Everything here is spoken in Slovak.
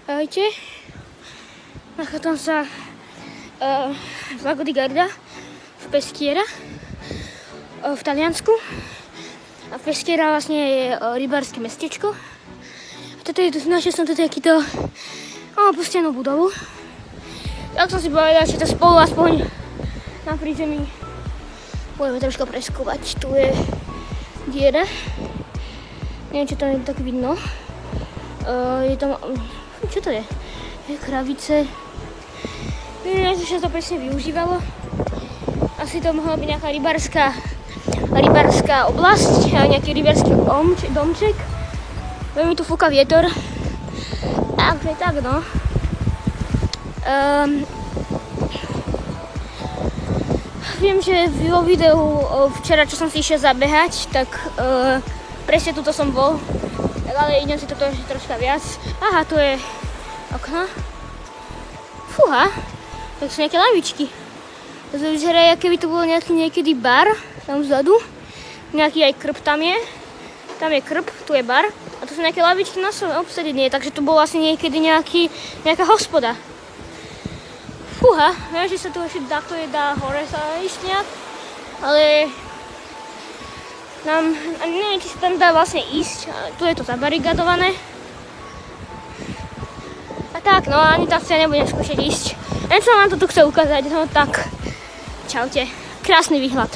Ahojte. Nachádzam sa v Lago di Garda v Peschiera v Taliansku. A Peschiera vlastne je rybárske mestečko. A našiel som tu takýto opustenú budovu. Tak som si povedal, že to spolu aspoň na prízemí budeme trošku preskúvať. Tu je diera. Neviem, čo tam je tak vidno. Je tam... Čo to je? Kravice. Neviem, čo to presne využívalo. Asi to mohla byť nejaká rybárska oblasť, nejaký rybársky domček. Veľmi tu fúka vietor. Takže tak, no. Viem, že vo videu včera, čo som si išiel zabehať, tak presne tuto som bol. Ale idem si toto ešte troška viac. Aha, tu je okno. Fúha, tak sú nejaké lavičky. To vyzerá, aké by to bol niekedy bar, tam vzadu. Nejaký aj krb tam je. Tam je krb, tu je bar. A to sú nejaké lavičky na obsadenie, takže tu bol asi niekedy nejaká hospoda. Fúha, viem, že sa tu ešte dá hore sa ísť nejak. Ale... neviem, či sa tam dá vlastne ísť. Tu je to zabarigadované. A tak, no ani tak sa nebudem skúšať ísť. Len som vám to tu chcel ukázať, no tak. Čaute. Krásny výhľad.